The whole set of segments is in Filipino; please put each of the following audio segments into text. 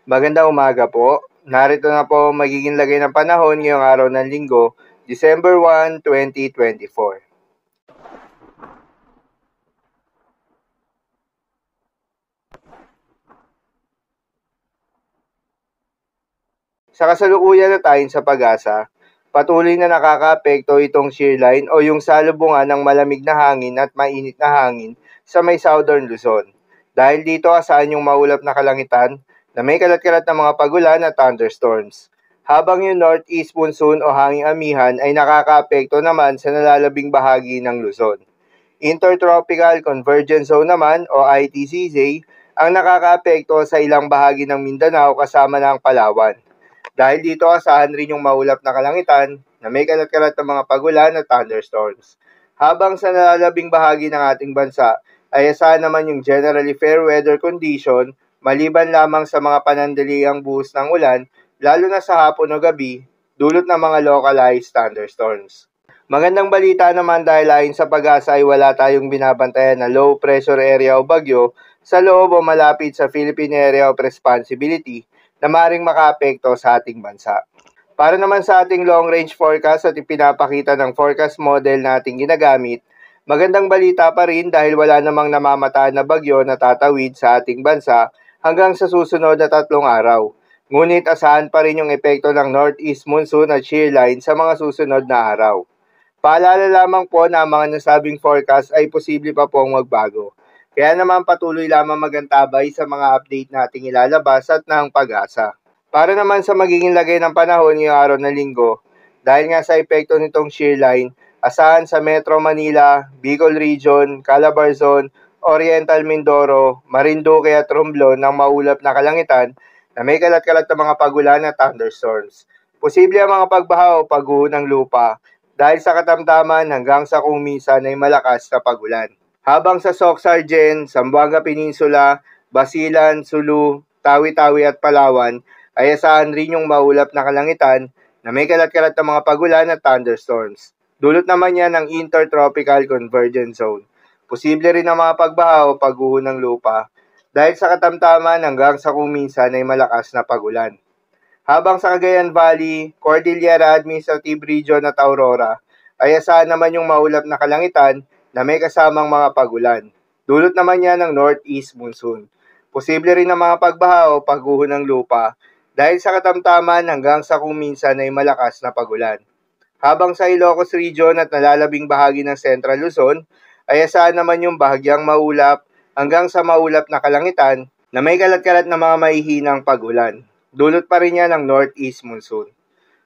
Magandang umaga po. Narito na po ang magiging lagay ng panahon ngayong araw ng Linggo, December 1, 2024. Sa kasalukuyan na tayo sa pag-asa, patuloy na nakakaapekto itong shear line o yung salubungan ng malamig na hangin at mainit na hangin sa may southern Luzon. Dahil dito asahan yung maulap na kalangitan na may kalat-kalat na mga pagulan at thunderstorms. Habang yung northeast monsoon o hanging amihan ay nakakaapekto naman sa nalalabing bahagi ng Luzon. Intertropical Convergence Zone naman o ITCZ ang nakakaapekto sa ilang bahagi ng Mindanao kasama ng Palawan. Dahil dito asahan rin yung maulap na kalangitan na may kalat-kalat na mga pagulan at thunderstorms. Habang sa nalalabing bahagi ng ating bansa ay asahan naman yung generally fair weather condition maliban lamang sa mga panandaliang buhos ng ulan lalo na sa hapon o gabi dulot ng mga localized thunderstorms. Magandang balita naman dahil ayon sa pag-asa ay wala tayong binabantayan na low pressure area o bagyo sa loob o malapit sa Philippine Area of Responsibility na maring makaapekto sa ating bansa. Para naman sa ating long-range forecast at ipinapakita ng forecast model na ating ginagamit, magandang balita pa rin dahil wala namang namamataan na bagyo na tatawid sa ating bansa hanggang sa susunod na 3 araw. Ngunit asahan pa rin yung epekto ng northeast monsoon at shear line sa mga susunod na araw. Paalala lamang po na ang mga nasabing forecast ay posible pa pong magbago. Kaya naman patuloy lamang magantabay sa mga update nating ilalabas at ng pag-asa. Para naman sa magiging lagay ng panahon ngayong araw na Linggo, dahil nga sa epekto nitong shear line, asahan sa Metro Manila, Bicol Region, Calabarzon, Oriental Mindoro, Marinduque at Romblon ng maulap na kalangitan na may kalat-kalat na mga pagulan at thunderstorms. Posible ang mga pagbaha o pagguho ng lupa dahil sa katamtaman hanggang sa kung minsan ay malakas na pagulan. Habang sa Soxargen, Zamboanga Peninsula, Basilan, Sulu, Tawi-Tawi at Palawan ay asahan rin yung maulap na kalangitan na may kalat-kalat na mga pagulan at thunderstorms. Dulot naman yan ng Intertropical Convergence Zone. Posible rin ang mga pagbaha o pagguho ng lupa dahil sa katamtaman hanggang sa kung minsan ay malakas na pagulan. Habang sa Cagayan Valley, Cordillera Administrative Region at Aurora ay asahan naman yung maulap na kalangitan na may kasamang mga pagulan. Dulot naman yan ng northeast monsoon. Posible rin ang mga pagbaha o pagguho ng lupa dahil sa katamtaman hanggang sa kung minsan ay malakas na pagulan. Habang sa Ilocos Region at nalalabing bahagi ng Central Luzon ay asahan naman yung bahagyang maulap hanggang sa maulap na kalangitan na may kalat-kalat na mga mahihinang pagulan. Dulot pa rin yan ng northeast monsoon.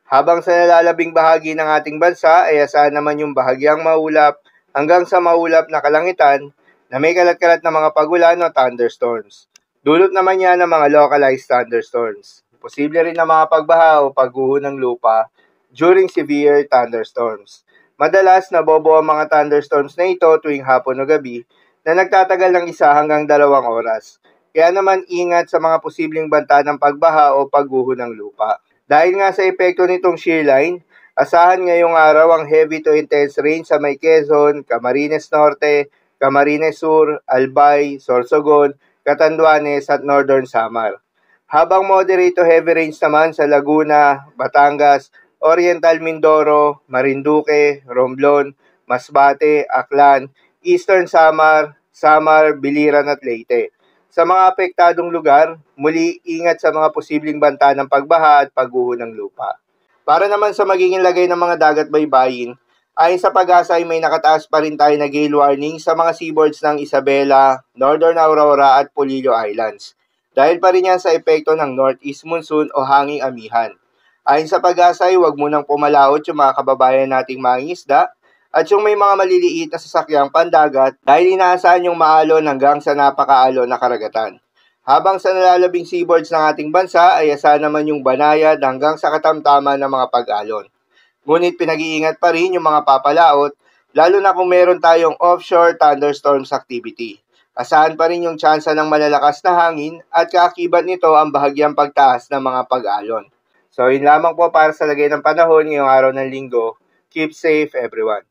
Habang sa nalalabing bahagi ng ating bansa ay asahan naman yung bahagyang maulap hanggang sa maulap na kalangitan na may kalat-kalat na mga pagulan o thunderstorms. Dulot naman yan ng mga localized thunderstorms. Posible rin na mga pagbaha o pagguho ng lupa during severe thunderstorms. Madalas nabobo ang mga thunderstorms na ito tuwing hapon o gabi na nagtatagal ng 1 hanggang 2 oras. Kaya naman ingat sa mga posibleng banta ng pagbaha o pagguho ng lupa. Dahil nga sa epekto nitong shear line, asahan ngayong araw ang heavy to intense rain sa may Quezon, Camarines Norte, Camarines Sur, Albay, Sorsogon, Catanduanes at Northern Samar. Habang moderate to heavy rains naman sa Laguna, Batangas, Oriental Mindoro, Marinduque, Romblon, Masbate, Aklan, Eastern Samar, Biliran at Leyte. Sa mga apektadong lugar, muli ingat sa mga posibleng banta ng pagbaha at pagguho ng lupa. Para naman sa magiging lagay ng mga dagat baybayin, ayon sa pag-asa ay may nakataas pa rin tayo na gale warning sa mga seaboards ng Isabela, Northern Aurora at Polillo Islands. Dahil pa rin yan sa epekto ng northeast monsoon o hanging amihan. Ayon sa pag-asa ay huwag munang pumalaot yung mga kababayan nating mangingisda at yung may mga maliliit na sasakyang pandagat dahil inaasahan yung maalon hanggang sa napakaalon na karagatan. Habang sa nalalabing seaboards ng ating bansa ay asahan naman yung banayad hanggang sa katamtaman ng mga pag-alon. Ngunit pinag-iingat pa rin yung mga papalaot lalo na kung meron tayong offshore thunderstorms activity. Asahan pa rin yung tsansa ng malalakas na hangin at kaakibat nito ang bahagyang pagtaas ng mga pag-alon. So yun lamang po para sa lagay ng panahon ngayong araw ng Linggo. Keep safe everyone.